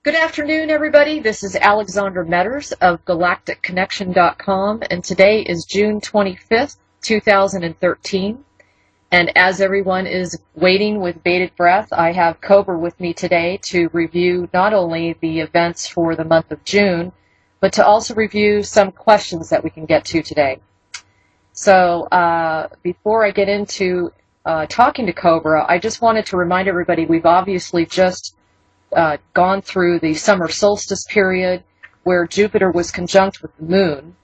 Good afternoon, everybody. This is Alexandra Metters of GalacticConnection.com, and today is June 25th, 2013. And as everyone is waiting with bated breath, I have Cobra with me today to review not only the events for the month of June, but to also review some questions that we can get to today. So before I get into talking to Cobra, I just wanted to remind everybody we've obviously just gone through the summer solstice period where Jupiter was conjunct with the moon.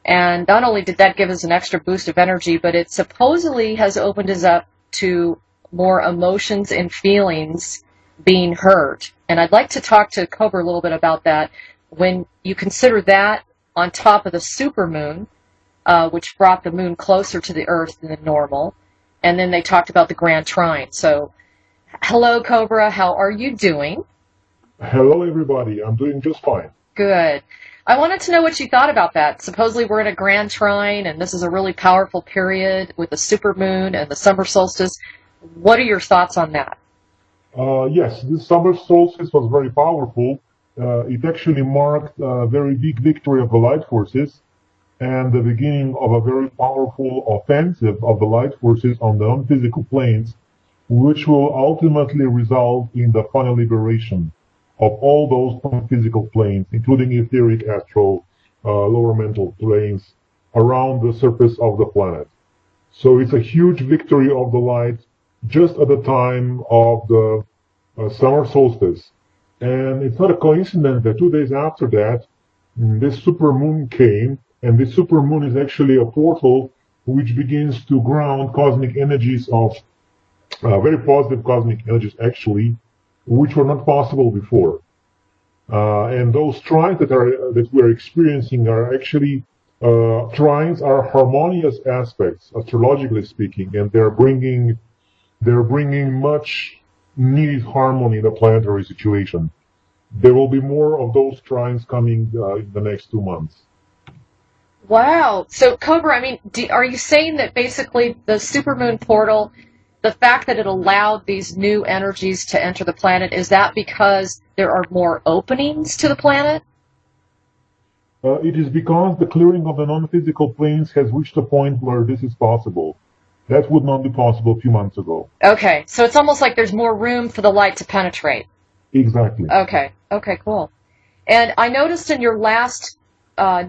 And not only did that give us an extra boost of energy, but it supposedly has opened us up to more emotions and feelings being heard. And I'd like to talk to Cobra a little bit about that. When you consider that on top of the supermoon, which brought the moon closer to the Earth than normal, and then they talked about the Grand Trine. So, hello, Cobra. How are you doing? Hello, everybody. I'm doing just fine. Good. I wanted to know what you thought about that. Supposedly we're in a Grand Trine, and this is a really powerful period with the supermoon and the summer solstice. What are your thoughts on that? Yes, this summer solstice was very powerful. It actually marked a very big victory of the light forces and the beginning of a very powerful offensive of the light forces on the non-physical planes, which will ultimately result in the final liberation of all those non-physical planes, including etheric, astral, lower mental planes around the surface of the planet. So it's a huge victory of the light just at the time of the summer solstice. And it's not a coincidence that 2 days after that, this supermoon came, and this supermoon is actually a portal which begins to ground cosmic energies of very positive cosmic energies, actually, which were not possible before. And those trines that we're experiencing are actually trines are harmonious aspects, astrologically speaking, and they're bringing much needed harmony in the planetary situation. There will be more of those trines coming in the next 2 months. Wow. So, Cobra, I mean, are you saying that basically the supermoon portal, the fact that it allowed these new energies to enter the planet, is that because there are more openings to the planet? It is because the clearing of the non-physical planes has reached a point where this is possible. That would not be possible a few months ago. Okay, so it's almost like there's more room for the light to penetrate. Exactly. Okay, cool. And I noticed in your last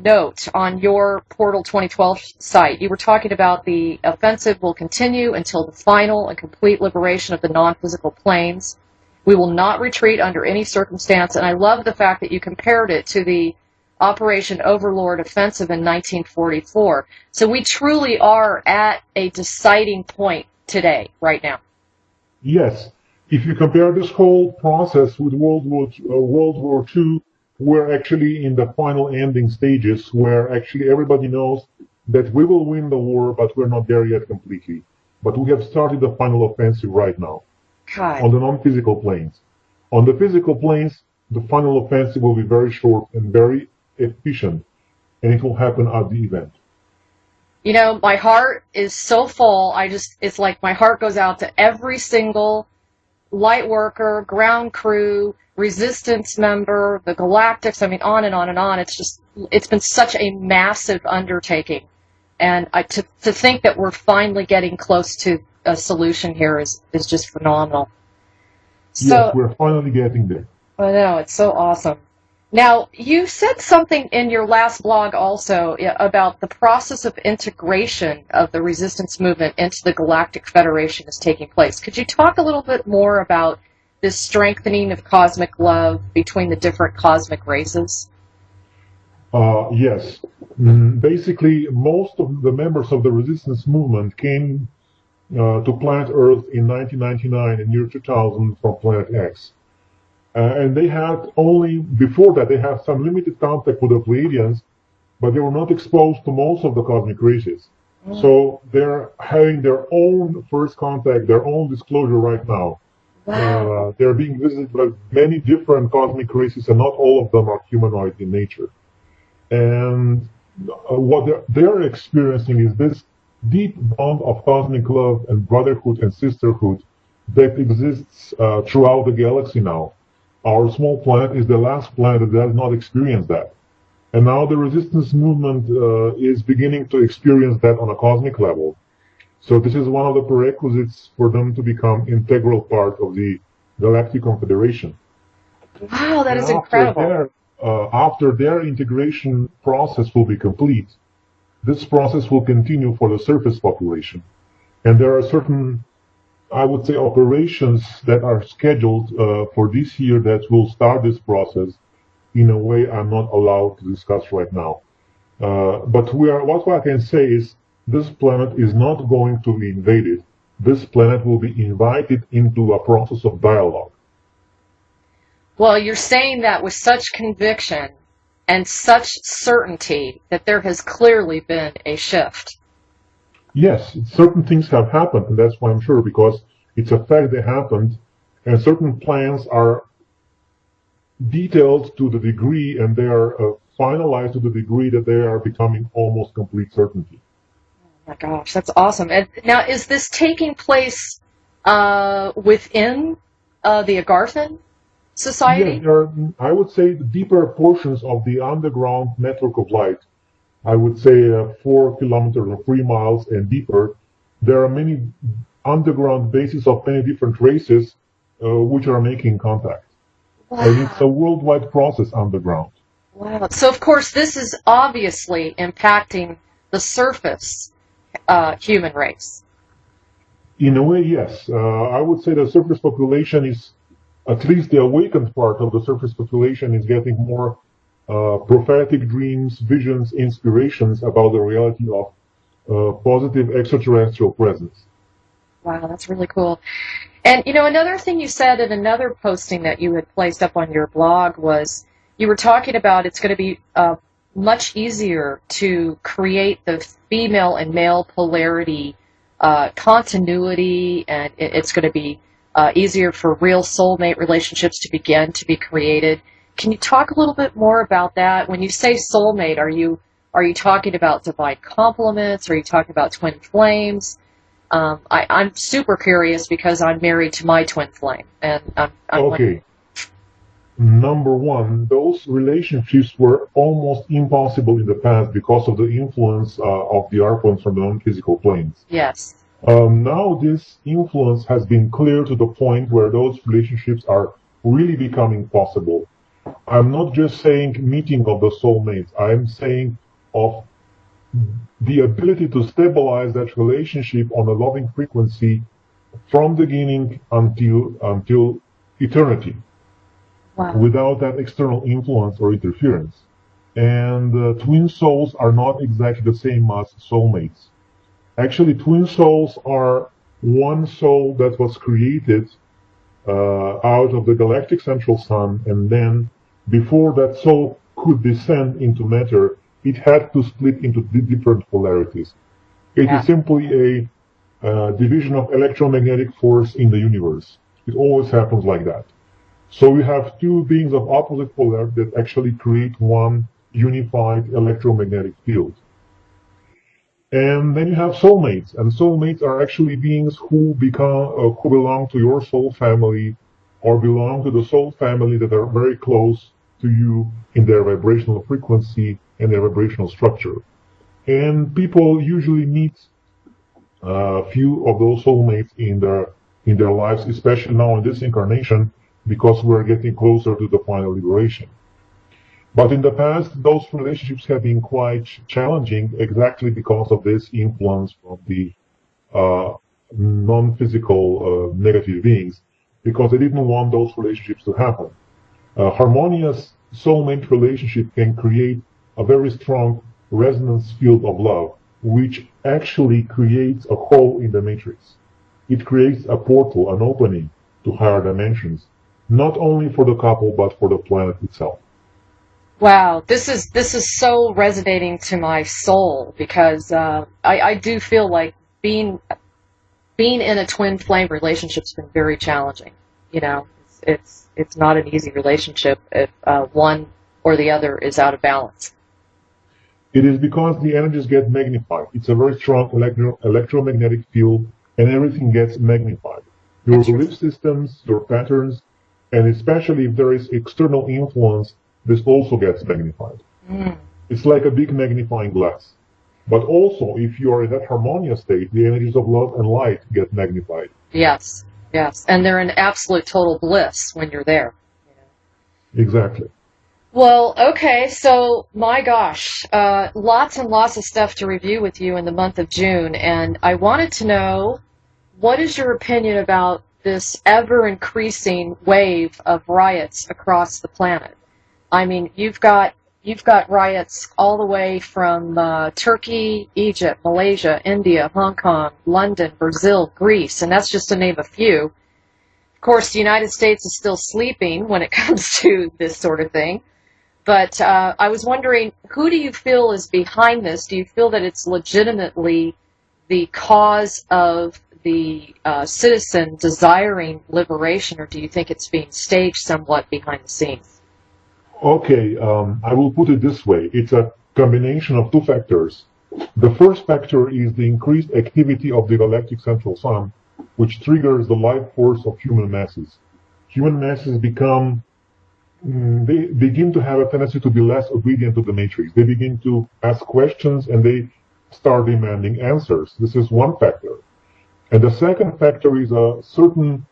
note on your Portal 2012 site, you were talking about the offensive will continue until the final and complete liberation of the non-physical planes. We will not retreat under any circumstance, and I love the fact that you compared it to the Operation Overlord offensive in 1944. So we truly are at a deciding point today, right now. Yes. If you compare this whole process with World War II, we're actually in the final ending stages where actually everybody knows that we will win the war, but we're not there yet completely. But we have started the final offensive right now. God. On the non-physical planes. On the physical planes, the final offensive will be very short and very efficient, and it will happen at the event. You know, my heart is so full, it's like my heart goes out to every single light worker, ground crew, resistance member, the galactics, I mean, on and on and on. It's been such a massive undertaking. And to think that we're finally getting close to a solution here is just phenomenal. So, yes, we're finally getting there. I know, it's so awesome. Now, you said something in your last blog also about the process of integration of the resistance movement into the Galactic Federation is taking place. Could you talk a little bit more about this strengthening of cosmic love between the different cosmic races? Yes. Basically, most of the members of the resistance movement came to planet Earth in 1999 and year 2000 from Planet X. And they had before that, they had some limited contact with the Pleiadians, but they were not exposed to most of the cosmic races. So they're having their own first contact, their own disclosure right now. Wow. They're being visited by many different cosmic races, and not all of them are humanoid in nature. And what they're experiencing is this deep bond of cosmic love and brotherhood and sisterhood that exists throughout the galaxy now. Our small planet is the last planet that does not experience that. And now the resistance movement is beginning to experience that on a cosmic level. So this is one of the prerequisites for them to become integral part of the Galactic Confederation. Wow, that is incredible. After their integration process will be complete, this process will continue for the surface population. And there are certain, I would say, operations that are scheduled for this year that will start this process in a way I'm not allowed to discuss right now. But what I can say is this planet is not going to be invaded. This planet will be invited into a process of dialogue. Well, you're saying that with such conviction and such certainty that there has clearly been a shift. Yes, certain things have happened, and that's why I'm sure, because it's a fact they happened, and certain plans are detailed to the degree, and they are finalized to the degree that they are becoming almost complete certainty. Oh my gosh, that's awesome. And now, is this taking place within the Agarthan Society? Yes, there are, I would say, the deeper portions of the underground network of light. I would say 4 kilometers or 3 miles and deeper. There are many underground bases of many different races which are making contact. Wow. And it's a worldwide process underground. Wow. So, of course, this is obviously impacting the surface human race. In a way, yes. I would say the surface population is, at least the awakened part of the surface population is getting more prophetic dreams, visions, inspirations about the reality of positive extraterrestrial presence. Wow, that's really cool. And, you know, another thing you said in another posting that you had placed up on your blog was you were talking about it's going to be much easier to create the female and male polarity continuity, and it's going to be easier for real soulmate relationships to begin to be created. Can you talk a little bit more about that? When you say soulmate, are you talking about divine complements? Are you talking about twin flames? I'm super curious because I'm married to my twin flame, and I'm okay. Number one, those relationships were almost impossible in the past because of the influence of the archons from the non-physical planes. Yes. Now this influence has been clear to the point where those relationships are really becoming possible. I'm not just saying meeting of the soulmates. I'm saying of the ability to stabilize that relationship on a loving frequency from the beginning until eternity. Wow. Without that external influence or interference. And twin souls are not exactly the same as soulmates. Actually, twin souls are one soul that was created out of the galactic central sun, and then before that soul could descend into matter, it had to split into different polarities. It is simply a division of electromagnetic force in the universe. It always happens like that. So we have two beings of opposite polarity that actually create one unified electromagnetic field. And then you have soulmates, and soulmates are actually beings who belong to your soul family or belong to the soul family that are very close to you in their vibrational frequency and their vibrational structure. And people usually meet a few of those soulmates in their lives, especially now in this incarnation, because we're getting closer to the final liberation. But in the past, those relationships have been quite challenging exactly because of this influence from the non-physical negative beings, because they didn't want those relationships to happen. Harmonious soulmate relationship can create a very strong resonance field of love, which actually creates a hole in the matrix. It creates a portal, an opening to higher dimensions, not only for the couple, but for the planet itself. Wow, this is so resonating to my soul, because I do feel like being in a twin flame relationship has been very challenging. You know, it's not an easy relationship if one or the other is out of balance. It is because the energies get magnified. It's a very strong electromagnetic field, and everything gets magnified. Your belief systems, your patterns, And especially if there is external influence, this also gets magnified. It's like a big magnifying glass. But also, if you are in that harmonious state, the energies of love and light get magnified. Yes, yes. And they're in absolute total bliss when you're there. Exactly. Well, okay, so my gosh, lots and lots of stuff to review with you in the month of June, and I wanted to know, what is your opinion about this ever-increasing wave of riots across the planet? I mean, you've got riots all the way from Turkey, Egypt, Malaysia, India, Hong Kong, London, Brazil, Greece, and that's just to name a few. Of course, the United States is still sleeping when it comes to this sort of thing. But I was wondering, who do you feel is behind this? Do you feel that it's legitimately the cause of the citizen desiring liberation, or do you think it's being staged somewhat behind the scenes? Okay, I will put it this way. It's a combination of two factors. The first factor is the increased activity of the galactic central sun, which triggers the life force of human masses. Human masses they begin to have a tendency to be less obedient to the matrix. They begin to ask questions and they start demanding answers. This is one factor. And the second factor is a certain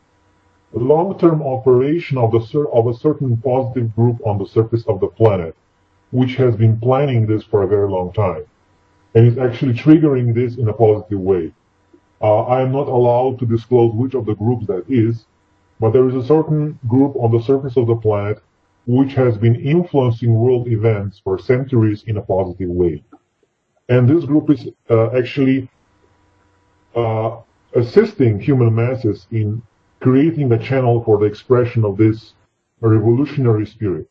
long-term operation of a certain positive group on the surface of the planet, which has been planning this for a very long time, and is actually triggering this in a positive way. I am not allowed to disclose which of the groups that is, but there is a certain group on the surface of the planet which has been influencing world events for centuries in a positive way. And this group is actually assisting human masses in creating a channel for the expression of this revolutionary spirit.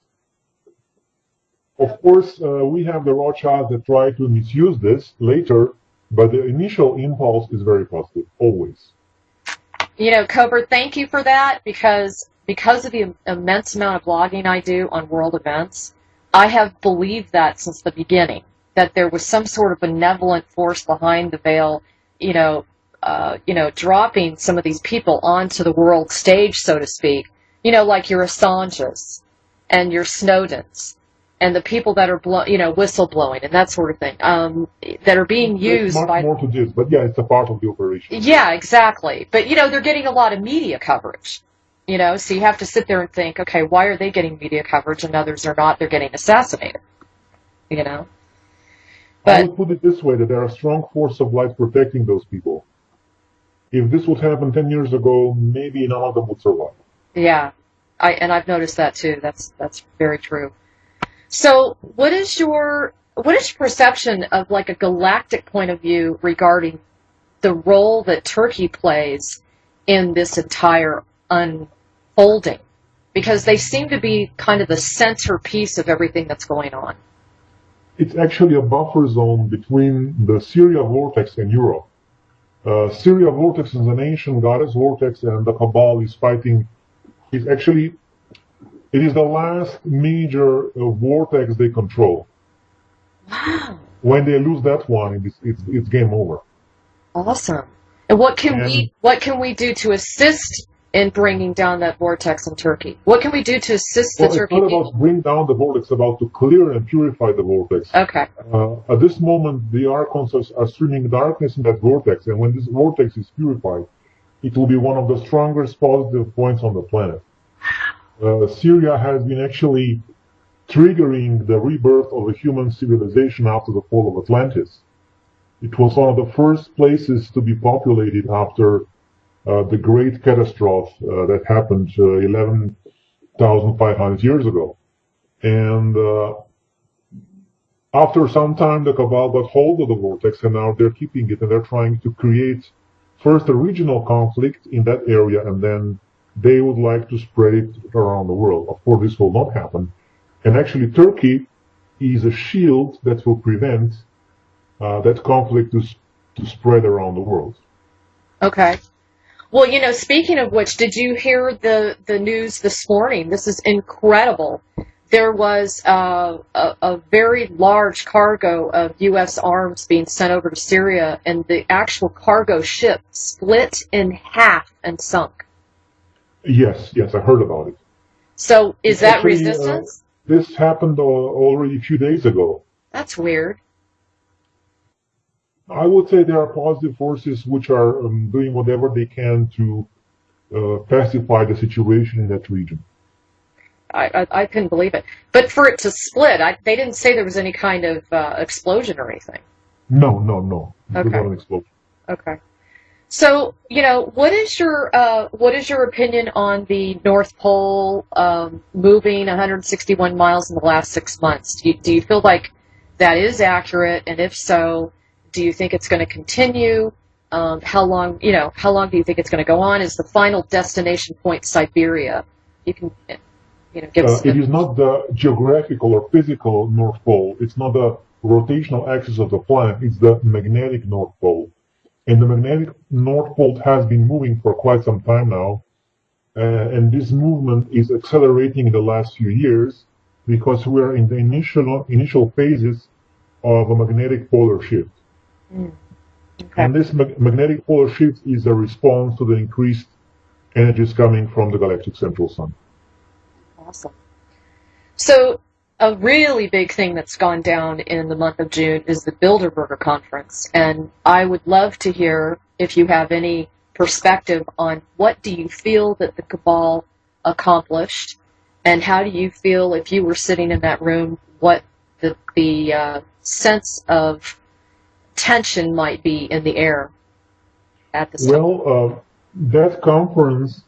Of course, we have the Rothschilds that try to misuse this later, but the initial impulse is very positive, always. You know, Cobra, thank you for that, because of the immense amount of blogging I do on world events, I have believed that since the beginning, that there was some sort of benevolent force behind the veil, dropping some of these people onto the world stage, so to speak, like your Assanges and your Snowdens and the people that are, whistleblowing and that sort of thing, that are being used by... There's much more to this, but yeah, it's a part of the operation. Yeah, exactly. But, they're getting a lot of media coverage, so you have to sit there and think, okay, why are they getting media coverage and others are not? They're getting assassinated, But, I would put it this way, that there are a strong force of light protecting those people. If this would happen 10 years ago, maybe none of them would survive. Yeah, I've noticed that too. That's very true. So, what is your perception of like a galactic point of view regarding the role that Turkey plays in this entire unfolding? Because they seem to be kind of the centerpiece of everything that's going on. It's actually a buffer zone between the Syria vortex and Europe. Syria vortex is an ancient goddess vortex, and the Cabal is fighting. It is the last major vortex they control. Wow! When they lose that one, it's game over. Awesome. And what can we do to assist in bringing down that vortex in Turkey? What can we do to assist the Turkey people? It's not people? about bring down the vortex, it's about to clear and purify the vortex. Okay. At this moment, the archons are streaming darkness in that vortex, and when this vortex is purified, it will be one of the strongest positive points on the planet. Syria has been actually triggering the rebirth of a human civilization after the fall of Atlantis. It was one of the first places to be populated after the great catastrophe that happened 11,500 years ago. And after some time, the Cabal got hold of the vortex, and now they're keeping it, and they're trying to create first a regional conflict in that area, and then they would like to spread it around the world. Of course, this will not happen. And actually, Turkey is a shield that will prevent that conflict to spread around the world. Okay. Well, speaking of which, did you hear the news this morning? This is incredible. There was a very large cargo of U.S. arms being sent over to Syria, and the actual cargo ship split in half and sunk. Yes, I heard about it. So is that Actually, resistance? this happened already a few days ago. That's weird. I would say there are positive forces which are doing whatever they can to pacify the situation in that region. I couldn't believe it. But for it to split, they didn't say there was any kind of explosion or anything. No, no, no. It was not Okay. an explosion. Okay. So, what is your opinion on the North Pole moving 161 miles in the last 6 months? Do you feel like that is accurate? And if so, do you think it's going to continue? How long do you think it's going to go on? Is the final destination point Siberia? You can, give us. It is not the geographical or physical North Pole. It's not the rotational axis of the planet. It's the magnetic North Pole. And the magnetic North Pole has been moving for quite some time now. And this movement is accelerating in the last few years because we are in the initial phases of a magnetic polar shift. Mm, okay. And this magnetic polar shift is a response to the increased energies coming from the galactic central sun. Awesome. So a really big thing that's gone down in the month of June is the Bilderberger Conference. And I would love to hear if you have any perspective on what do you feel that the cabal accomplished, and how do you feel if you were sitting in that room, what the sense of tension might be in the air at this time? Well, that conference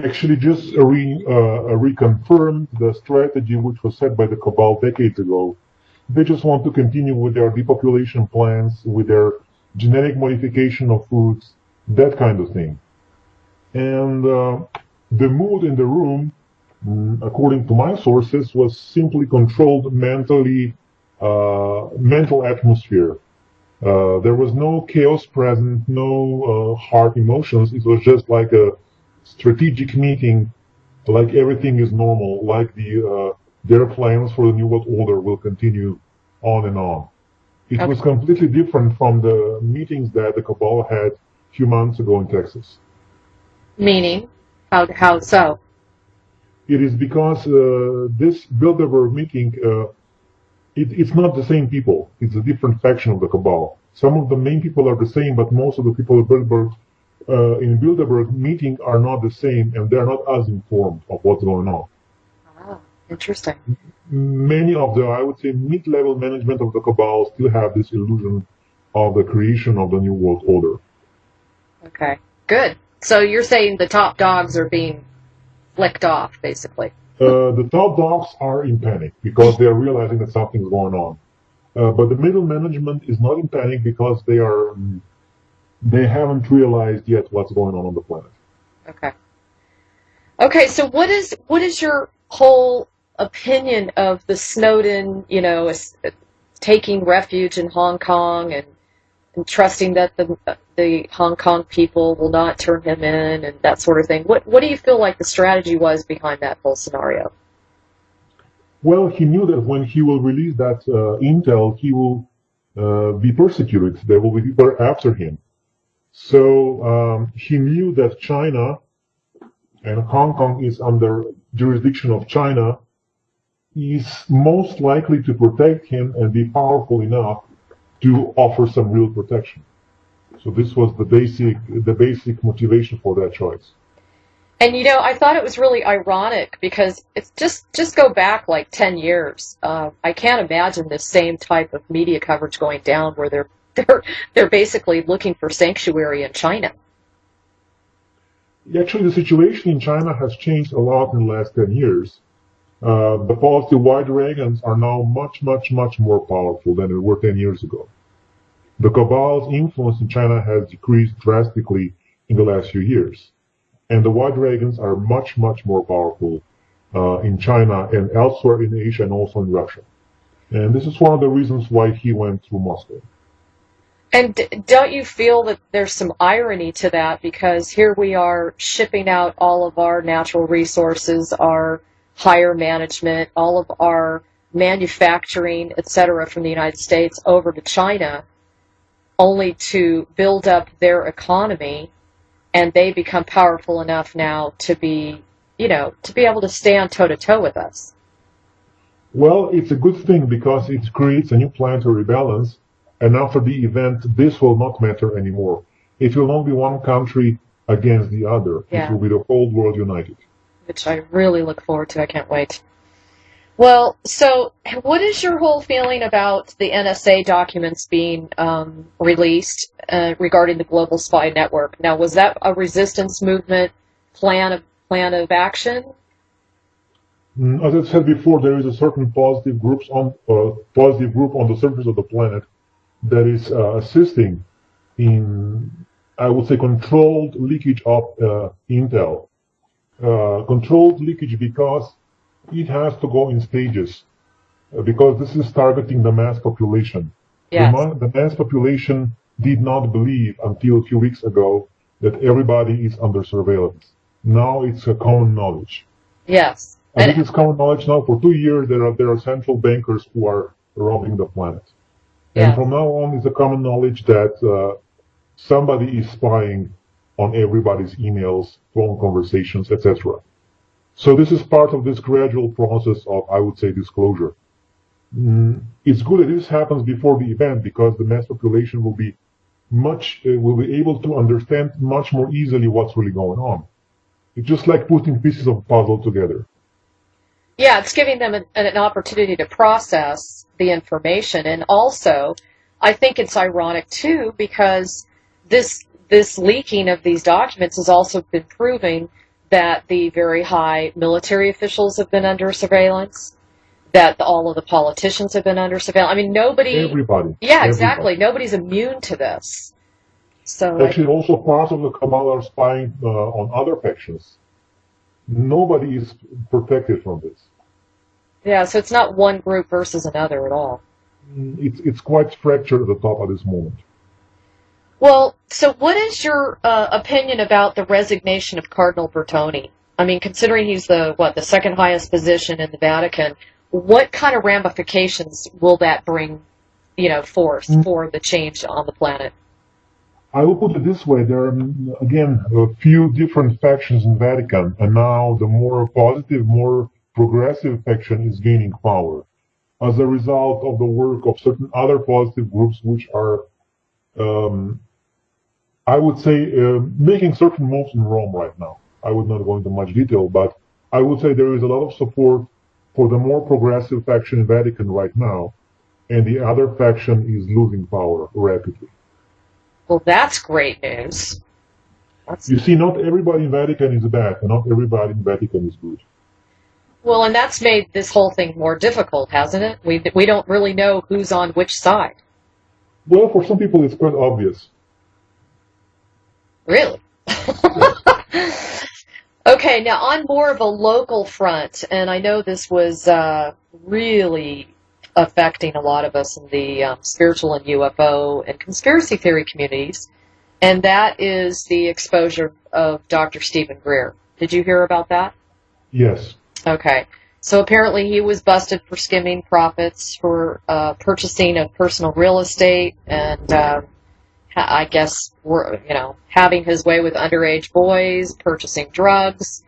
actually just reconfirmed the strategy which was set by the cabal decades ago. They just want to continue with their depopulation plans, with their genetic modification of foods, that kind of thing. And the mood in the room, according to my sources, was simply controlled mental atmosphere. There was no chaos present, no hard emotions. It was just like a strategic meeting, like everything is normal, like their plans for the New World Order will continue on and on. It was completely different from the meetings that the cabal had a few months ago in Texas. Meaning? How so? It is because this Bilderberg meeting, it's not the same people. It's a different faction of the cabal. Some of the main people are the same, but most of the people in Bilderberg meeting are not the same, and they're not as informed of what's going on. Ah, interesting. Many of the, I would say, mid-level management of the cabal still have this illusion of the creation of the New World Order. Okay, good. So you're saying the top dogs are being flicked off, basically. The top dogs are in panic because they are realizing that something's going on. But the middle management is not in panic because they haven't realized yet what's going on the planet. Okay. Okay, so what is your whole opinion of the Snowden, taking refuge in Hong Kong and trusting that the Hong Kong people will not turn him in and that sort of thing? What do you feel like the strategy was behind that whole scenario? Well, he knew that when he will release that intel, he will be persecuted. There will be people after him. So he knew that China and Hong Kong is under jurisdiction of China, is most likely to protect him and be powerful enough to offer some real protection. So this was the basic motivation for that choice. And I thought it was really ironic because it's just go back like 10 years. I can't imagine this same type of media coverage going down where they're basically looking for sanctuary in China. Actually, the situation in China has changed a lot in the last 10 years. The policy white dragons are now much, much, much more powerful than they were 10 years ago. The cabal's influence in China has decreased drastically in the last few years. And the white dragons are much, much more powerful in China and elsewhere in Asia and also in Russia. And this is one of the reasons why he went through Moscow. And don't you feel that there's some irony to that? Because here we are shipping out all of our natural resources, our higher management, all of our manufacturing, etc., from the United States over to China, only to build up their economy, and they become powerful enough now to be to be able to stand toe-to-toe with us? Well, it's a good thing because it creates a new planetary balance, and after the event, this will not matter anymore. It will not be one country against the other. Yeah. It will be the whole world united. Which I really look forward to. I can't wait. Well, so what is your whole feeling about the NSA documents being released regarding the global spy network? Now, was that a resistance movement plan of action? As I said before, there is a certain positive group on the surface of the planet that is assisting in, I would say, controlled leakage of intel. Controlled leakage because it has to go in stages, because this is targeting the mass population. Yes. The mass population did not believe until a few weeks ago that everybody is under surveillance. Now it's a common knowledge. Yes. And it is common knowledge now. For 2 years, there are central bankers who are robbing the planet. Yes. And from now on, it's a common knowledge that somebody is spying on everybody's emails, phone conversations, etc. So this is part of this gradual process of, I would say, disclosure. It's good that this happens before the event because the mass population will be able to understand much more easily what's really going on. It's just like putting pieces of a puzzle together. Yeah, it's giving them an opportunity to process the information. And also, I think it's ironic, too, because this leaking of these documents has also been proving that the very high military officials have been under surveillance, that all of the politicians have been under surveillance. I mean, Everybody. Yeah, exactly. Nobody's immune to this. So actually, also part of the cabal are spying on other factions. Nobody is protected from this. Yeah, so it's not one group versus another at all. It's quite fractured at the top at this moment. Well, so what is your opinion about the resignation of Cardinal Bertone? I mean, considering he's the second highest position in the Vatican, what kind of ramifications will that bring, forth for the change on the planet? I will put it this way. There are, again, a few different factions in Vatican, and now the more positive, more progressive faction is gaining power as a result of the work of certain other positive groups which are, I would say, making certain moves in Rome right now. I would not go into much detail, but I would say there is a lot of support for the more progressive faction in Vatican right now, and the other faction is losing power rapidly. Well, that's great news. You see, not everybody in Vatican is bad, and not everybody in Vatican is good. Well, and that's made this whole thing more difficult, hasn't it? We don't really know who's on which side. Well, for some people it's quite obvious. Really? Okay, now on more of a local front, and I know this was really affecting a lot of us in the spiritual and UFO and conspiracy theory communities, and that is the exposure of Dr. Stephen Greer. Did you hear about that? Yes. Okay. So apparently he was busted for skimming profits for purchasing of personal real estate and I guess having his way with underage boys, purchasing drugs.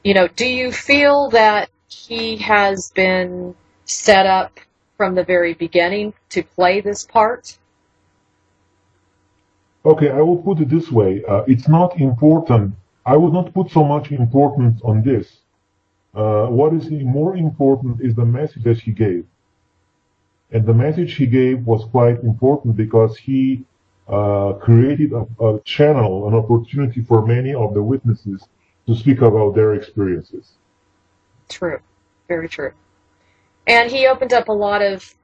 Do you feel that he has been set up from the very beginning to play this part? Okay, I will put it this way. It's not important. I would not put so much importance on this. What is more important is the message that he gave. And the message he gave was quite important because he created a channel, an opportunity for many of the witnesses to speak about their experiences. True. Very true. And he opened up a lot of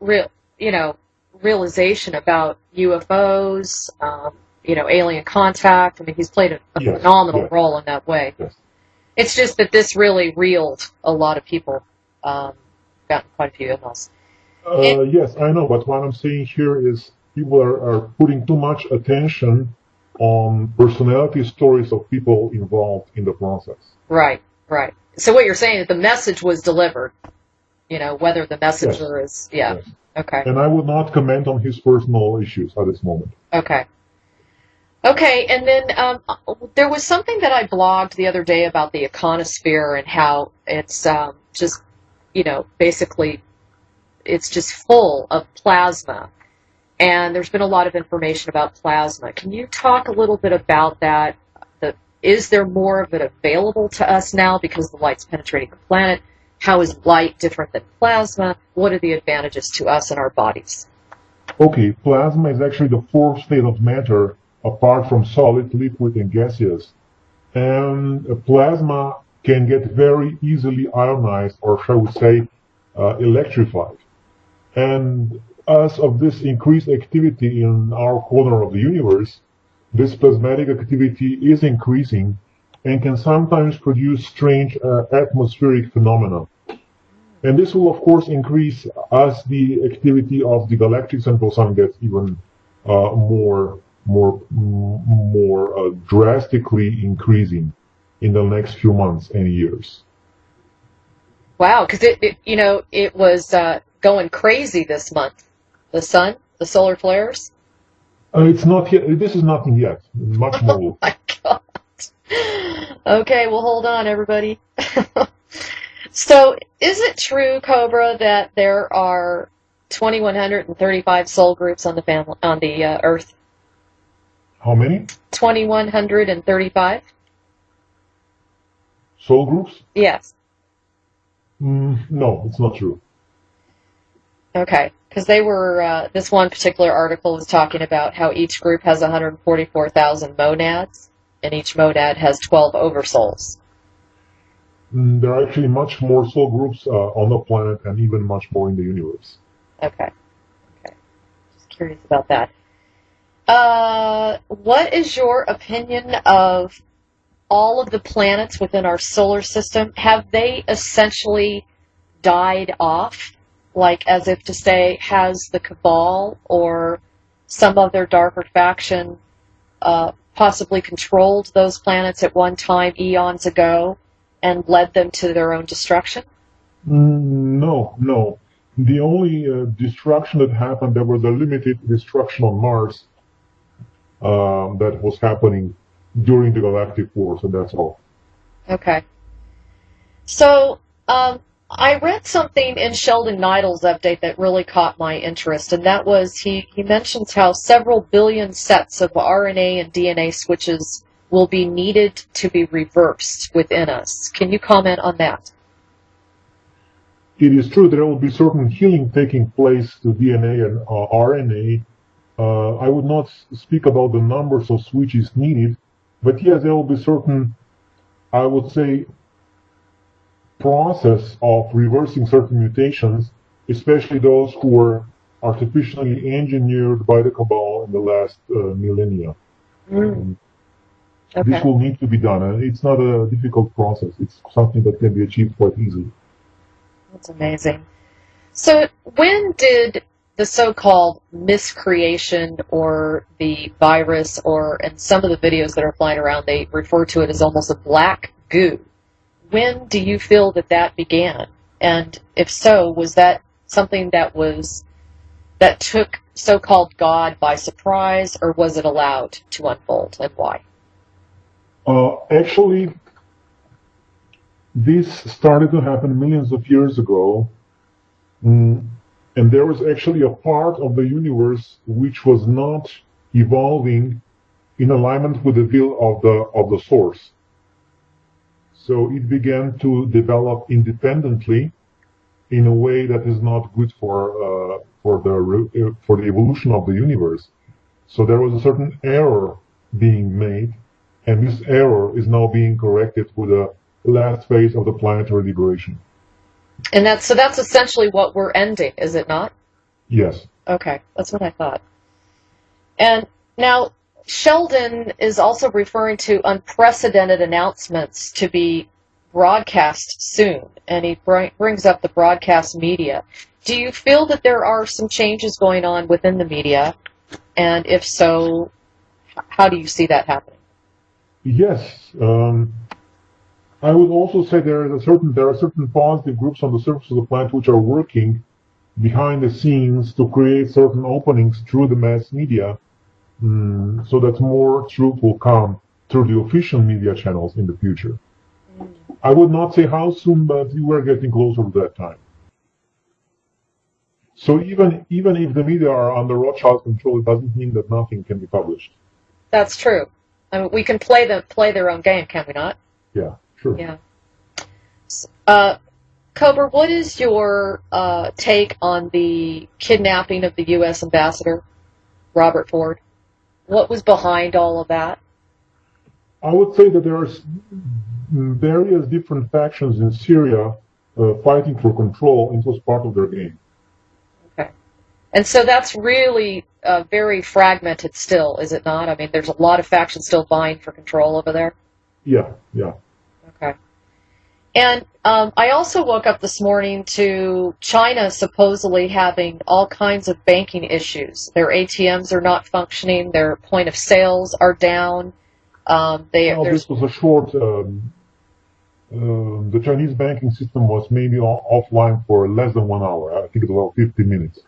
realization about UFOs, alien contact. I mean, he's played a phenomenal role in that way. Yes. It's just that this really reeled a lot of people, gotten quite a few emails. Yes, I know, but what I'm saying here is people are putting too much attention on personality stories of people involved in the process. Right. So what you're saying is the message was delivered, whether the messenger is, Okay. And I would not comment on his personal issues at this moment. Okay. Okay, and then there was something that I blogged the other day about the ionosphere and how it's just, basically it's just full of plasma. And there's been a lot of information about plasma. Can you talk a little bit about that? Is there more of it available to us now because the light's penetrating the planet? How is light different than plasma? What are the advantages to us and our bodies? Okay, plasma is actually the fourth state of matter apart from solid, liquid, and gaseous. And plasma can get very easily ionized, or shall we say, electrified. And as of this increased activity in our corner of the universe, this plasmatic activity is increasing and can sometimes produce strange atmospheric phenomena. And this will, of course, increase as the activity of the galactic central sun gets even more drastically increasing in the next few months and years. Wow, because it was going crazy this month. The sun, the solar flares. It's not yet. This is nothing yet. Much more. Oh my God. Okay, well, hold on, everybody. So, is it true, Cobra, that there are 2,135 soul groups on the Earth? How many? 2,135. Soul groups? Yes. No, it's not true. Okay, because they were, this one particular article was talking about how each group has 144,000 monads, and each monad has 12 oversouls. There are actually much more soul groups on the planet and even much more in the universe. Okay. Just curious about that. What is your opinion of all of the planets within our solar system? Have they essentially died off? Like, as if to say, has the Cabal or some other darker faction possibly controlled those planets at one time, eons ago, and led them to their own destruction? No. The only destruction that happened, there was a limited destruction on Mars that was happening during the galactic wars, and that's all. Okay. So, I read something in Sheldon Neidle's update that really caught my interest, and that was he mentions how several billion sets of RNA and DNA switches will be needed to be reversed within us. Can you comment on that? It is true that there will be certain healing taking place to DNA and RNA. I would not speak about the numbers of switches needed, but yes, there will be certain, I would say, process of reversing certain mutations, especially those who were artificially engineered by the Cabal in the last millennia. Okay. This will need to be done, and it's not a difficult process. It's something that can be achieved quite easily. That's amazing. So when did the so-called miscreation or the virus, or in some of the videos that are flying around, they refer to it as almost a black goo. When do you feel that began? And if so, was that something that took so-called God by surprise, or was it allowed to unfold, and why? Actually, this started to happen millions of years ago, and there was actually a part of the universe which was not evolving in alignment with the will of the source. So it began to develop independently in a way that is not good for the evolution of the universe. So there was a certain error being made, and this error is now being corrected with the last phase of the planetary liberation. And that's essentially what we're ending, is it not? Yes. Okay, that's what I thought. And now, Sheldon is also referring to unprecedented announcements to be broadcast soon, and he brings up the broadcast media. Do you feel that there are some changes going on within the media? And if so, how do you see that happening? Yes. I would also say there are certain positive groups on the surface of the planet which are working behind the scenes to create certain openings through the mass media so that more truth will come through the official media channels in the future. I would not say how soon, but we're getting closer to that time. So even if the media are under Rothschild control, it doesn't mean that nothing can be published. That's true. I mean, we can play their own game, can we not? Yeah, sure. Yeah. Cobra, what is your take on the kidnapping of the U.S. ambassador, Robert Ford? What was behind all of that? I would say that there are various different factions in Syria fighting for control, and it was part of their game. Okay. And so that's really very fragmented still, is it not? I mean, there's a lot of factions still vying for control over there? Yeah. Okay. And I also woke up this morning to China supposedly having all kinds of banking issues. Their ATMs are not functioning. Their point of sales are down. This was a short. The Chinese banking system was maybe offline for less than 1 hour. I think it was about 50 minutes.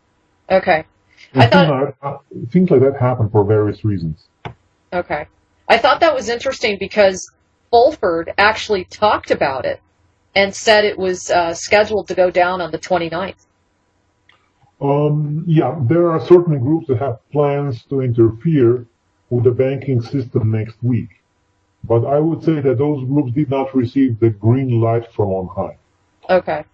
Okay. Things like that happen for various reasons. Okay. I thought that was interesting because Fulford actually talked about it and said it was scheduled to go down on the 29th. Yeah, there are certain groups that have plans to interfere with the banking system next week. But I would say that those groups did not receive the green light from on high. Okay.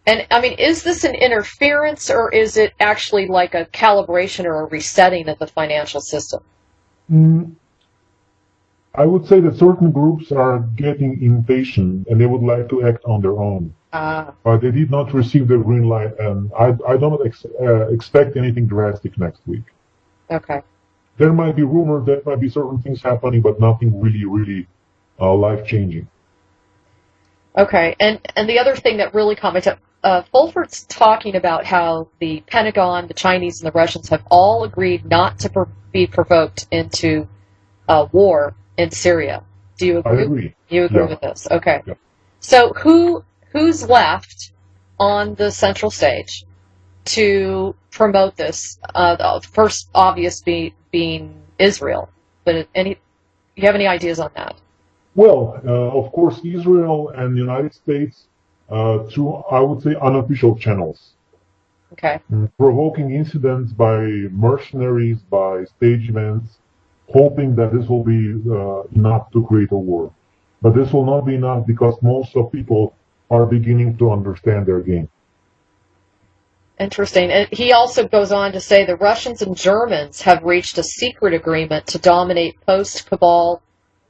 And, I mean, is this an interference or is it actually like a calibration or a resetting of the financial system? I would say that certain groups are getting impatient and they would like to act on their own. But they did not receive the green light, and I don't expect anything drastic next week. Okay. There might be rumors, there might be certain things happening, but nothing really life-changing. Okay, and the other thing that really caught my attention, Fulford's talking about how the Pentagon, the Chinese, and the Russians have all agreed not to be provoked into war in Syria. Do you agree? I agree. You agree with this? Okay. Yeah. So who's left on the central stage to promote this? The first obvious being Israel, but you have any ideas on that? Well, of course, Israel and the United States through, I would say, unofficial channels. Okay. Provoking incidents by mercenaries, by stage events, hoping that this will be enough to create a war. But this will not be enough because most of people are beginning to understand their game. Interesting. And he also goes on to say the Russians and Germans have reached a secret agreement to dominate post-Cabal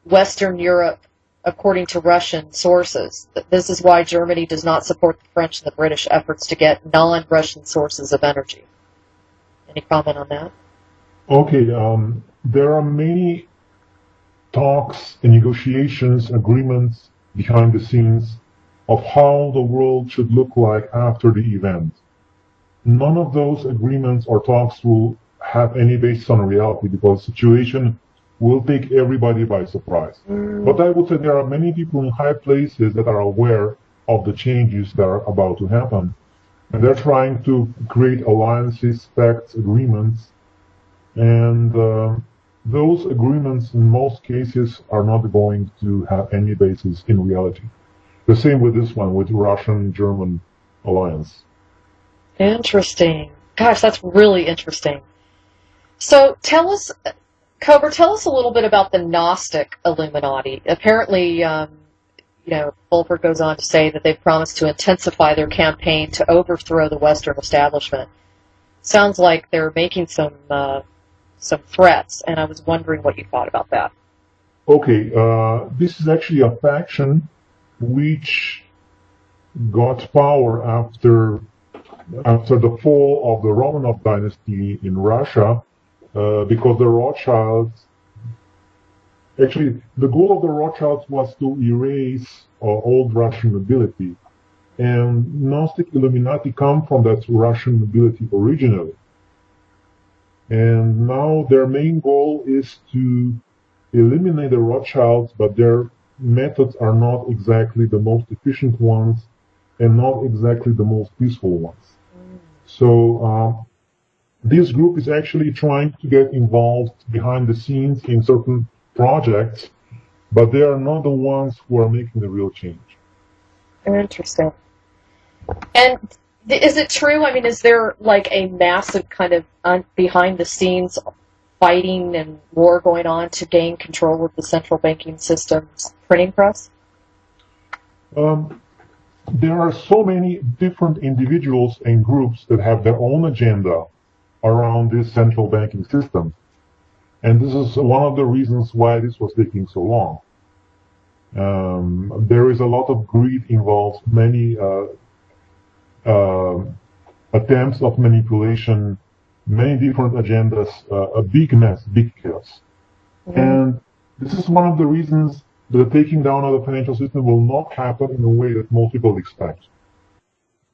Western Europe, according to Russian sources. This is why Germany does not support the French and the British efforts to get non-Russian sources of energy. Any comment on that? Okay. There are many talks and negotiations, agreements behind the scenes of how the world should look like after the event. None of those agreements or talks will have any basis on reality because the situation will take everybody by surprise. But I would say there are many people in high places that are aware of the changes that are about to happen. And they're trying to create alliances, pacts, agreements. And those agreements in most cases are not going to have any basis in reality. The same with this one, with Russian-German alliance. Interesting. Gosh, that's really interesting. So tell us, Cobra, tell us a little bit about the Gnostic Illuminati. Apparently, Fulford goes on to say that they've promised to intensify their campaign to overthrow the Western establishment. Sounds like they're making some threats, and I was wondering what you thought about that. Okay, this is actually a faction which got power after the fall of the Romanov dynasty in Russia, because the Rothschilds, actually, the goal of the Rothschilds was to erase old Russian nobility, and Gnostic Illuminati come from that Russian nobility originally. And now their main goal is to eliminate the Rothschilds, but their methods are not exactly the most efficient ones and not exactly the most peaceful ones. So this group is actually trying to get involved behind the scenes in certain projects, but they are not the ones who are making the real change. Interesting. And is it true? I mean, is there like a massive kind of behind the scenes fighting and war going on to gain control of the central banking system's printing press? There are so many different individuals and groups that have their own agenda around this central banking system. And this is one of the reasons why this was taking so long. There is a lot of greed involved, many attempts of manipulation, many different agendas, a big mess, big chaos. Mm-hmm. And this is one of the reasons the taking down of the financial system will not happen in a way that most people expect.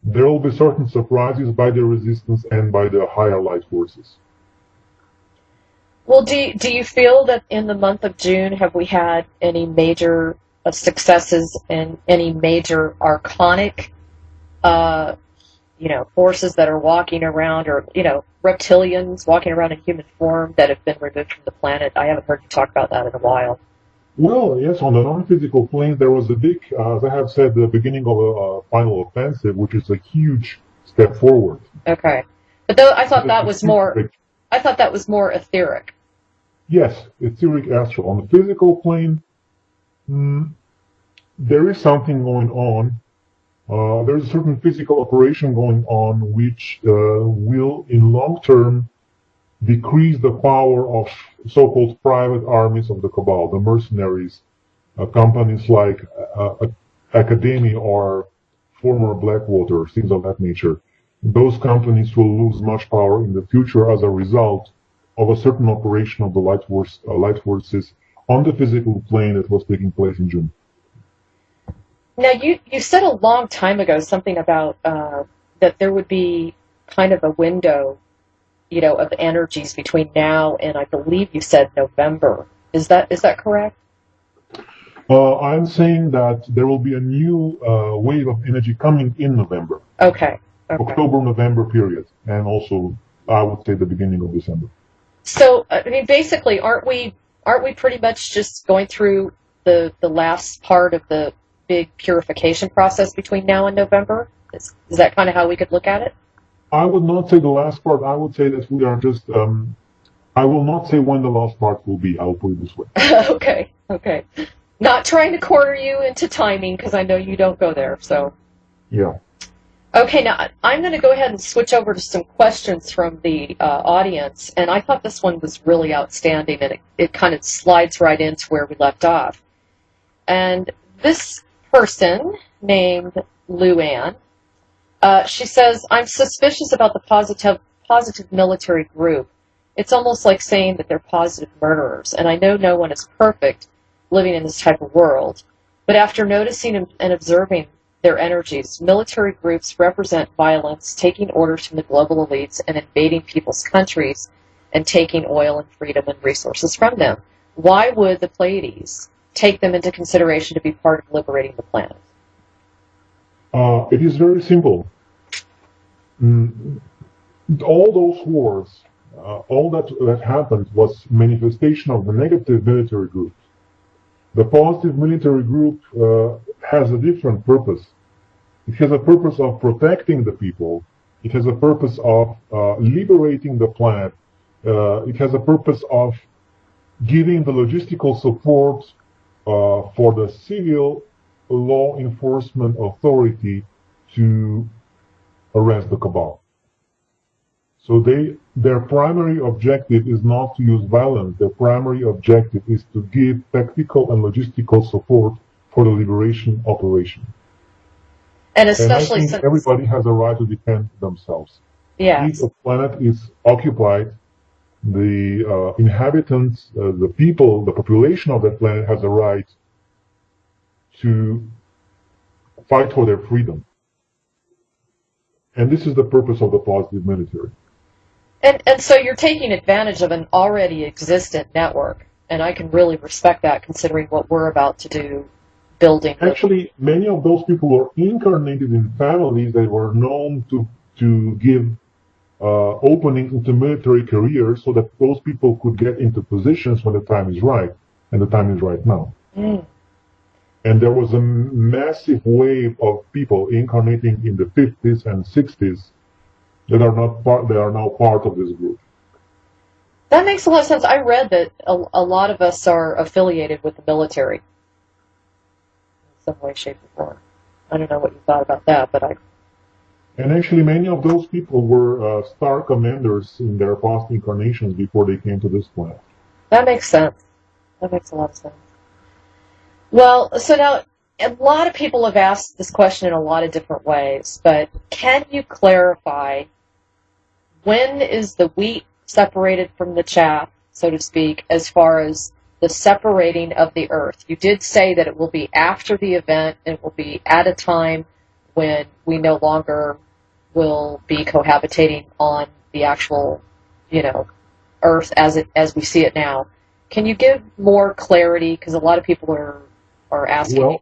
There will be certain surprises by the resistance and by the higher light forces. Well, do you feel that in the month of June, have we had any major successes and any major archonic, forces that are walking around, or, reptilians walking around in human form that have been removed from the planet? I haven't heard you talk about that in a while. Well, yes, on the non-physical plane, there was a big, as I have said, the beginning of a final offensive, which is a huge step forward. Okay. But though I thought that was more etheric. Yes, etheric astral. On the physical plane, there is something going on. There's a certain physical operation going on which will, in long term, decrease the power of so-called private armies of the cabal, the mercenaries, companies like Academy or former Blackwater, things of that nature. Those companies will lose much power in the future as a result of a certain operation of the light forces on the physical plane that was taking place in June. Now, you said a long time ago something about that there would be kind of a window, of energies between now and, I believe you said, November. Is that correct? I'm saying that there will be a new wave of energy coming in November. Okay. October-November period, and also, I would say, the beginning of December. So, basically, aren't we pretty much just going through the last part of the big purification process between now and November? Is that kind of how we could look at it? I would not say the last part. I would say that we are just, I will not say when the last part will be. I'll put it this way. Okay. Not trying to corner you into timing, because I know you don't go there, so. Yeah. Okay, now I'm going to go ahead and switch over to some questions from the audience, and I thought this one was really outstanding, and it kind of slides right into where we left off. And this person, named Luann, she says, I'm suspicious about the positive military group. It's almost like saying that they're positive murderers, and I know no one is perfect living in this type of world, but after noticing and observing their energies, military groups represent violence, taking orders from the global elites and invading people's countries and taking oil and freedom and resources from them. Why would the Pleiades take them into consideration to be part of liberating the planet? It is very simple. All those wars, all that happened was manifestation of the negative military groups. The positive military group has a different purpose. It has a purpose of protecting the people. It has a purpose of liberating the planet. It has a purpose of giving the logistical support for the civil law enforcement authority to arrest the cabal. So their primary objective is not to use violence. Their primary objective is to give tactical and logistical support for the liberation operation. And especially since everybody has a right to defend themselves. Yes. If a planet is occupied, the inhabitants, the people, the population of that planet has a right to fight for their freedom. And this is the purpose of the positive military. And so you're taking advantage of an already existent network, and I can really respect that considering what we're about to do, building. Actually, many of those people were incarnated in families that were known to give opening into military careers so that those people could get into positions when the time is right, and the time is right now. Mm. And there was a massive wave of people incarnating in the 50s and 60s that are not part. They are now part of this group. That makes a lot of sense. I read that a lot of us are affiliated with the military in some way, shape, or form. I don't know what you thought about that, but And actually, many of those people were star commanders in their past incarnations before they came to this planet. That makes sense. That makes a lot of sense. Well, so now, a lot of people have asked this question in a lot of different ways, but can you clarify when is the wheat separated from the chaff, so to speak, as far as the separating of the earth? You did say that it will be after the event, and it will be at a time when we no longer will be cohabitating on the actual, earth as we see it now. Can you give more clarity? Because a lot of people are asking. Well,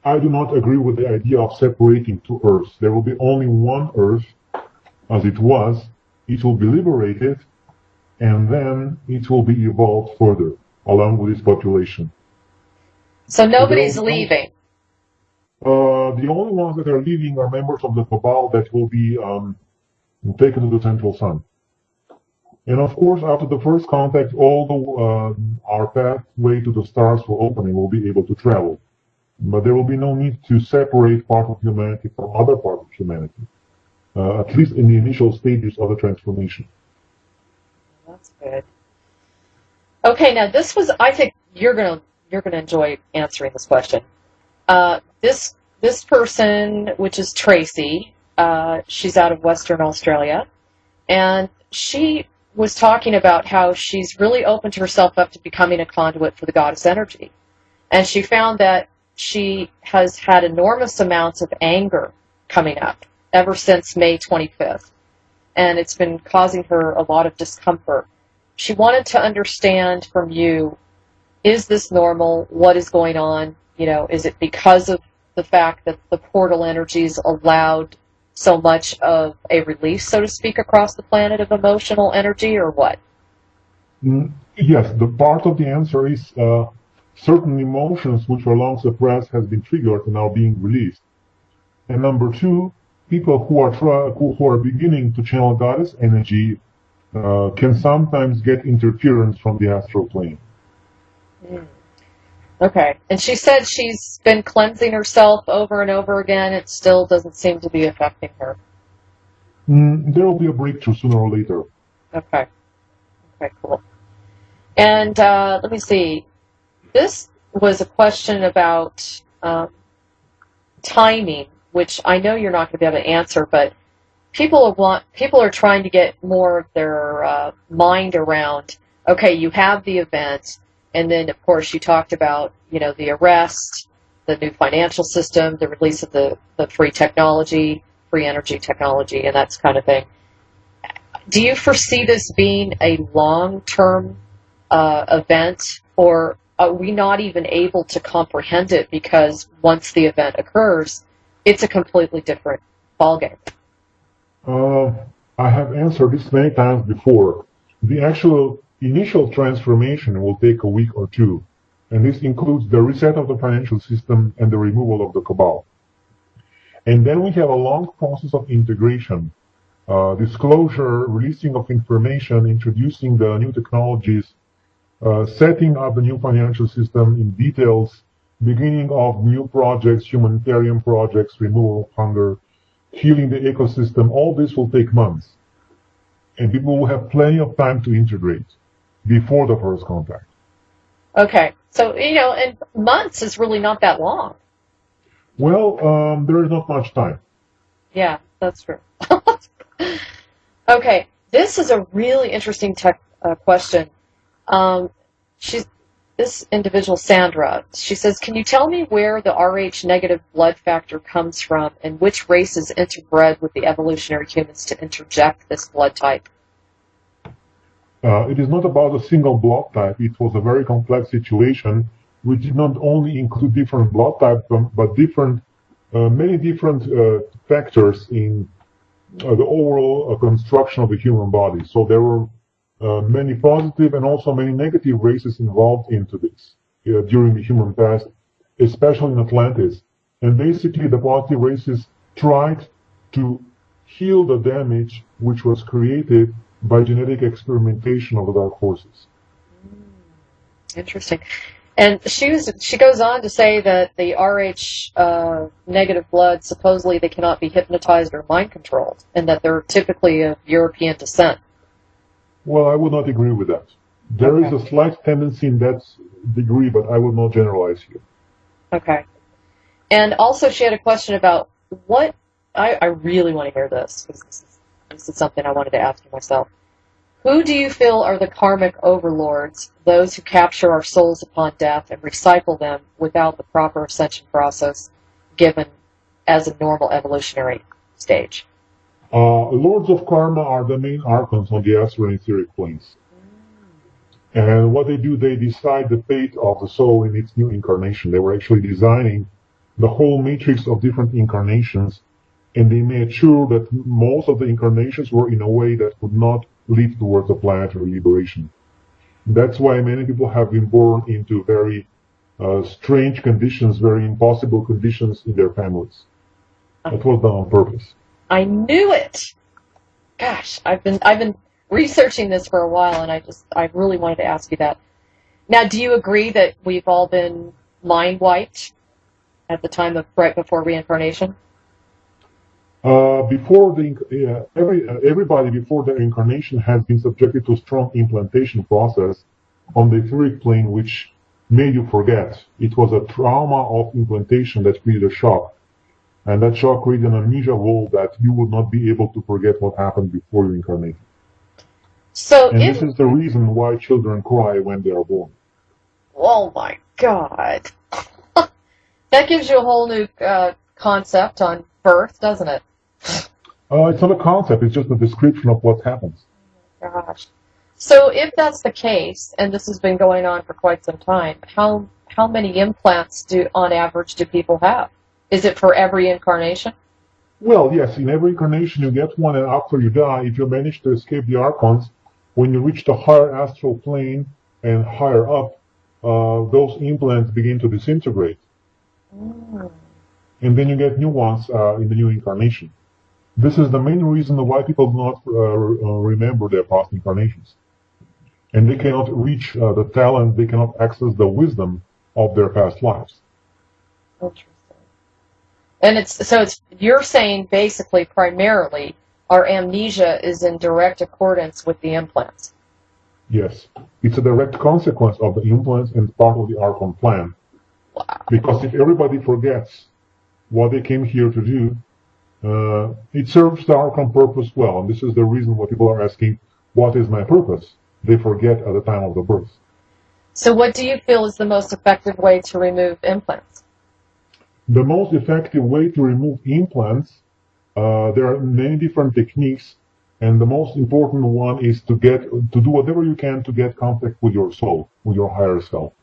I do not agree with the idea of separating two Earths. There will be only one Earth as it was. It will be liberated, and then it will be evolved further along with its population. So nobody's leaving. The only ones that are leaving are members of the cabal that will be taken to the central sun. And of course, after the first contact, all our pathway to the stars will open and we'll be able to travel. But there will be no need to separate part of humanity from other parts of humanity, at least in the initial stages of the transformation. That's good. Okay, now this was, I think you're gonna enjoy answering this question. This person, which is Tracy, she's out of Western Australia, and she was talking about how she's really opened herself up to becoming a conduit for the goddess energy. And she found that she has had enormous amounts of anger coming up ever since May 25th. And it's been causing her a lot of discomfort. She wanted to understand from you, is this normal? What is going on? Is it because of the fact that the portal energies allowed so much of a release, so to speak, across the planet of emotional energy, or what? Yes, the part of the answer is certain emotions which were long suppressed has been triggered and are being released. And number two, people who are beginning to channel goddess energy can sometimes get interference from the astral plane. Okay. And she said she's been cleansing herself over and over again. It still doesn't seem to be affecting her. There will be a breakthrough sooner or later. Okay. Okay, cool. And let me see. This was a question about timing, which I know you're not going to be able to answer, but people are trying to get more of their mind around, okay, you have the event, and then, of course, you talked about, the arrest, the new financial system, the release of the free technology, free energy technology, and that kind of thing. Do you foresee this being a long-term event, or are we not even able to comprehend it because once the event occurs, it's a completely different ballgame? I have answered this many times before. The actual initial transformation will take a week or two, and this includes the reset of the financial system and the removal of the cabal. And then we have a long process of integration, disclosure, releasing of information, introducing the new technologies, setting up the new financial system in details, beginning of new projects, humanitarian projects, removal of hunger, healing the ecosystem. All this will take months. And people will have plenty of time to integrate before the first contact. Okay. So, and months is really not that long. Well, there is not much time. Yeah, that's true. Okay. This is a really interesting question. This individual, Sandra, she says, can you tell me where the Rh negative blood factor comes from and which races interbred with the evolutionary humans to interject this blood type? It is not about a single blood type. It was a very complex situation which did not only include different blood types, but many different factors in the overall construction of the human body. So there were many positive and also many negative races involved into this during the human past, especially in Atlantis. And basically, the positive races tried to heal the damage which was created by genetic experimentation of the dark forces. Interesting. And she goes on to say that the Rh negative blood, supposedly they cannot be hypnotized or mind controlled, and that they're typically of European descent. Well, I would not agree with that. There is a slight tendency in that degree, but I would not generalize here. Okay. And also she had a question about what, I really want to hear this, because this is something I wanted to ask you myself. Who do you feel are the karmic overlords, those who capture our souls upon death and recycle them without the proper ascension process given as a normal evolutionary stage? Lords of Karma are the main archons on the astral and etheric planes. And what they do, they decide the fate of the soul in its new incarnation. They were actually designing the whole matrix of different incarnations, and they made sure that most of the incarnations were in a way that would not lead towards a planetary liberation. That's why many people have been born into very strange conditions, very impossible conditions in their families. That was done on purpose. I knew it. Gosh, I've been researching this for a while, and I really wanted to ask you that. Now, do you agree that we've all been mind wiped at the time of right before reincarnation? Everybody before their incarnation has been subjected to a strong implantation process on the etheric plane, which made you forget. It was a trauma of implantation that created a shock. And that shock created an amnesia wall that you would not be able to forget what happened before you incarnated. And this is the reason why children cry when they are born. Oh my God. That gives you a whole new concept on birth, doesn't it? It's not a concept, it's just a description of what happens. Oh my gosh. So if that's the case, and this has been going on for quite some time, how many implants on average do people have? Is it for every incarnation? Well, yes, in every incarnation you get one, and after you die, if you manage to escape the archons, when you reach the higher astral plane and higher up, those implants begin to disintegrate. And then you get new ones in the new incarnation. This is the main reason why people do not remember their past incarnations. And they cannot reach the talent, they cannot access the wisdom of their past lives. Interesting. And you're saying basically primarily our amnesia is in direct accordance with the implants. Yes. It's a direct consequence of the implants and part of the Archon plan. Wow. Because if everybody forgets what they came here to do, it serves the Archon purpose well. And this is the reason why people are asking, what is my purpose? They forget at the time of the birth. So what do you feel is the most effective way to remove implants? The most effective way to remove implants, there are many different techniques, and the most important one is to do whatever you can to get contact with your soul, with your higher self.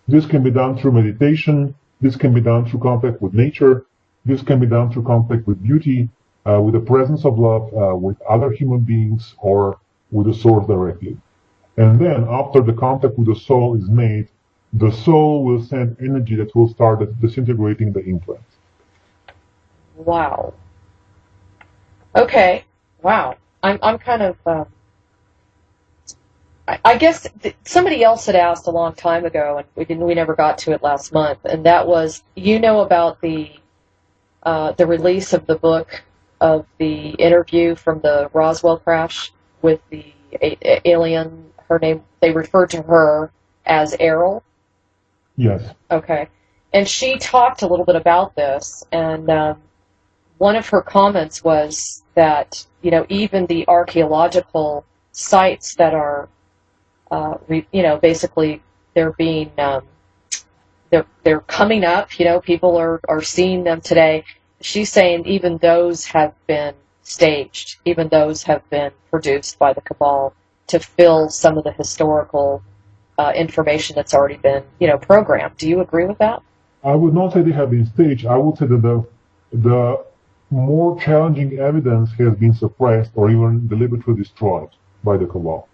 This can be done through meditation, this can be done through contact with nature, this can be done through contact with beauty, with the presence of love, with other human beings, or with the source directly. And then, after the contact with the soul is made, the soul will send energy that will start disintegrating the implants. Wow. Okay. Wow. I'm kind of. I guess somebody else had asked a long time ago, and we never got to it last month, and that was, about the release of the book of the interview from the Roswell crash with the alien. Her name, they referred to her as Errol. Yes. Okay. And she talked a little bit about this, and one of her comments was that, even the archaeological sites that are, basically they're being, they're coming up, people are seeing them today. She's saying even those have been staged, even those have been produced by the Cabal to fill some of the historical information that's already been, programmed. Do you agree with that? I would not say they have been staged. I would say that the more challenging evidence has been suppressed or even deliberately destroyed by the cabal.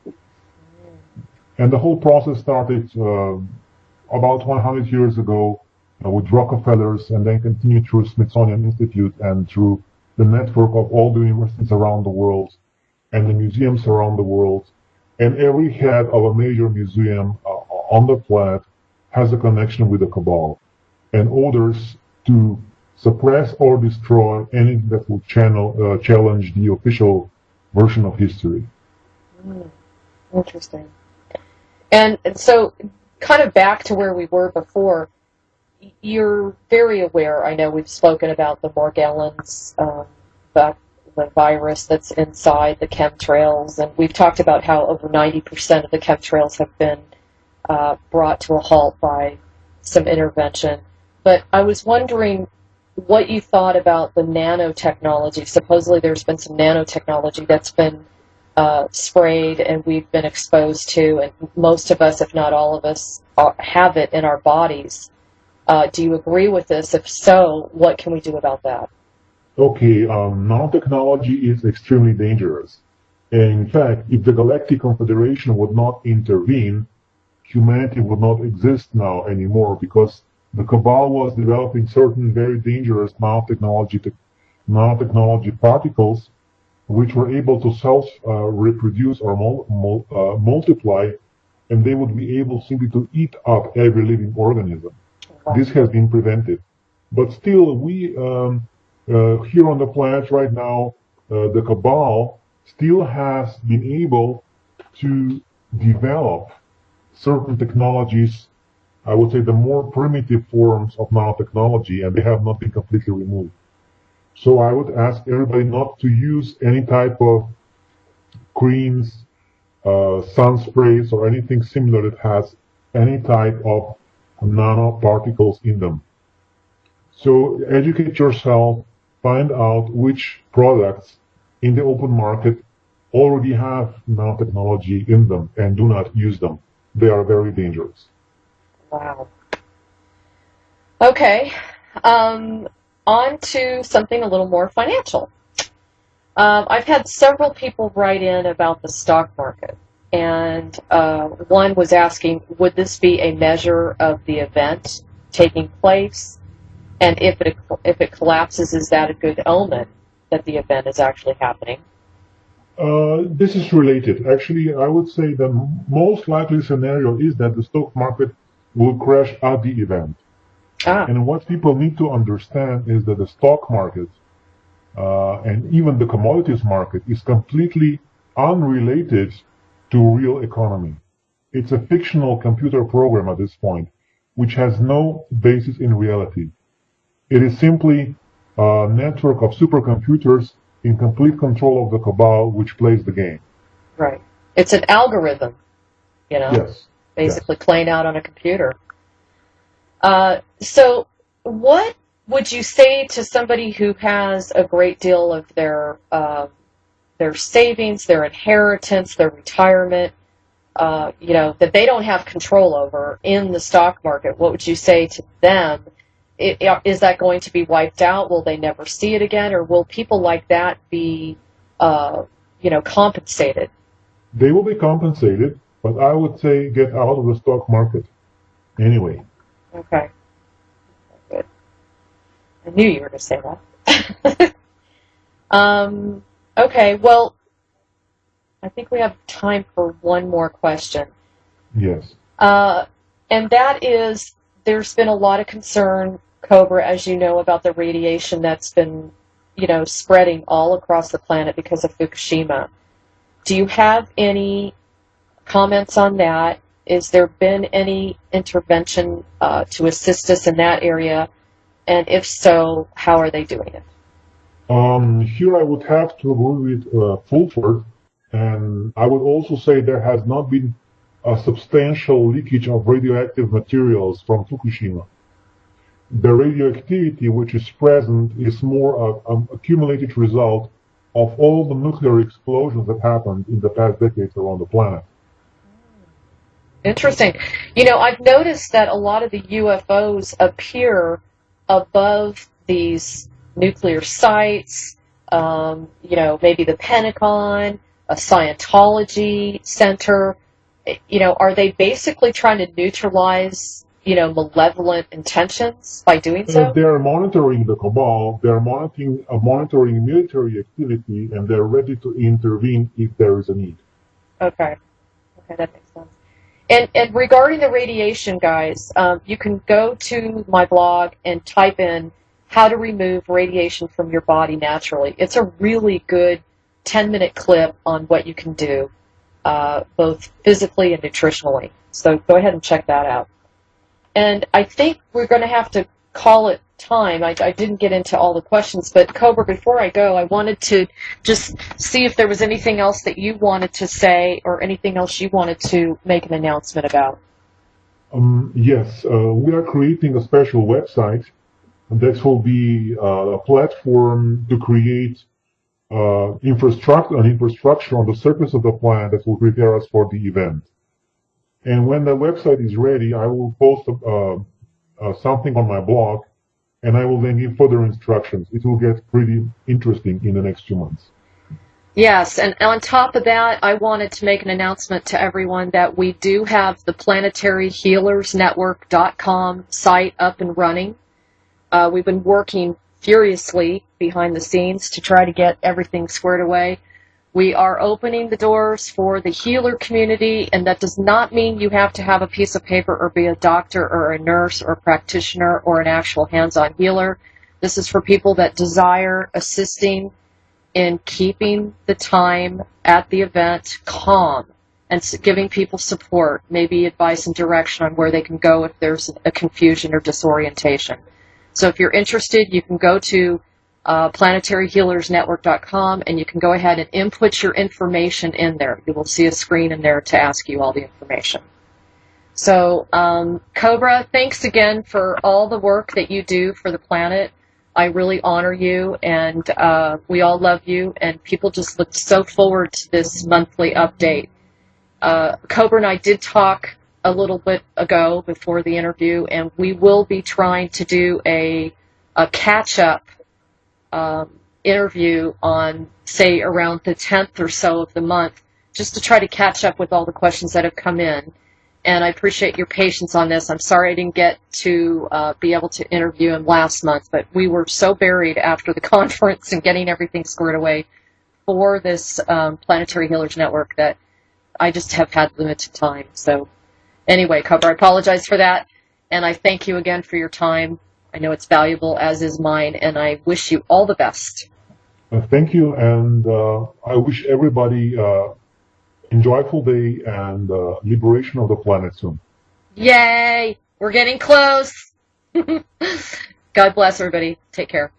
And the whole process started about 100 years ago with Rockefellers, and then continued through Smithsonian Institute and through the network of all the universities around the world and the museums around the world. And every head of a major museum on the planet has a connection with the cabal and orders to suppress or destroy anything that will challenge the official version of history. Interesting. And so, kind of back to where we were before, you're very aware, I know we've spoken about the Morgellons, the virus that's inside the chemtrails, and we've talked about how over 90% of the chemtrails have been brought to a halt by some intervention. But I was wondering what you thought about the nanotechnology. Supposedly there's been some nanotechnology that's been sprayed and we've been exposed to, and most of us, if not all of us, have it in our bodies. Do you agree with this? If so, what can we do about that? Okay, nanotechnology is extremely dangerous. And in fact, if the Galactic Confederation would not intervene, humanity would not exist now anymore, because the Cabal was developing certain very dangerous nanotechnology particles which were able to self-reproduce or multiply, and they would be able simply to eat up every living organism. This has been prevented. But still, we here on the planet right now, the Cabal still has been able to develop certain technologies, I would say the more primitive forms of nanotechnology, and they have not been completely removed. So I would ask everybody not to use any type of creams, sun sprays, or anything similar that has any type of nanoparticles in them. So educate yourself, find out which products in the open market already have nanotechnology in them, and do not use them. They are very dangerous. Wow. Okay. On to something a little more financial. I've had several people write in about the stock market, and one was asking, would this be a measure of the event taking place? And if it collapses, is that a good omen that the event is actually happening? This is related. Actually, I would say the most likely scenario is that the stock market will crash at the event. And what people need to understand is that the stock market and even the commodities market is completely unrelated to real economy. It's a fictional computer program at this point, which has no basis in reality. It is simply a network of supercomputers in complete control of the Cabal, which plays the game. Right. It's an algorithm, Yes. basically playing out on a computer. So what would you say to somebody who has a great deal of their savings, their inheritance, their retirement, that they don't have control over in the stock market? What would you say to them? Is that going to be wiped out? Will they never see it again? Or will people like that be, compensated? They will be compensated, but I would say get out of the stock market anyway. Okay. Good. I knew you were going to say that. Okay, well, I think we have time for one more question. Yes. And that is, there's been a lot of concern, Cobra, as you know, about the radiation that's been, spreading all across the planet because of Fukushima. Do you have any comments on that? Is there been any intervention to assist us in that area? And if so, how are they doing it? Here I would have to agree with Fulford, and I would also say there has not been a substantial leakage of radioactive materials from Fukushima. The radioactivity which is present is more an accumulated result of all the nuclear explosions that happened in the past decades around the planet. Interesting. I've noticed that a lot of the UFOs appear above these nuclear sites, maybe the Pentagon, a Scientology center. Are they basically trying to neutralize, malevolent intentions by doing so? They are monitoring the cabal, they are monitoring military activity, and they're ready to intervene if there is a need. Okay, that makes sense. And regarding the radiation, guys, you can go to my blog and type in how to remove radiation from your body naturally. It's a really good 10-minute clip on what you can do, both physically and nutritionally. So go ahead and check that out. And I think we're going to have to call it time. I didn't get into all the questions, but Cobra, before I go, I wanted to just see if there was anything else that you wanted to say or anything else you wanted to make an announcement about. Yes, we are creating a special website that will be a platform to create an infrastructure on the surface of the planet that will prepare us for the event. And when the website is ready, I will post something on my blog, and I will then give further instructions. It will get pretty interesting in the next 2 months. Yes, and on top of that, I wanted to make an announcement to everyone that we do have the PlanetaryHealersNetwork.com site up and running. We've been working furiously behind the scenes to try to get everything squared away. We are opening the doors for the healer community, and that does not mean you have to have a piece of paper or be a doctor or a nurse or a practitioner or an actual hands-on healer. This is for people that desire assisting in keeping the time at the event calm and giving people support, maybe advice and direction on where they can go if there's a confusion or disorientation. So if you're interested, you can go to PlanetaryHealersNetwork.com, and you can go ahead and input your information in there. You will see a screen in there to ask you all the information. So, Cobra, thanks again for all the work that you do for the planet. I really honor you, and we all love you, and people just look so forward to this monthly update. Cobra and I did talk a little bit ago before the interview, and we will be trying to do a catch-up interview on, say, around the 10th or so of the month, just to try to catch up with all the questions that have come in. And I appreciate your patience on this. I'm sorry I didn't get to be able to interview him last month, but we were so buried after the conference and getting everything squared away for this Planetary Healers Network that I just have had limited time. So anyway, Cobra, I apologize for that, and I thank you again for your time. I know it's valuable, as is mine, and I wish you all the best. Thank you, and I wish everybody enjoyable day and liberation of the planet soon. Yay! We're getting close. God bless everybody. Take care.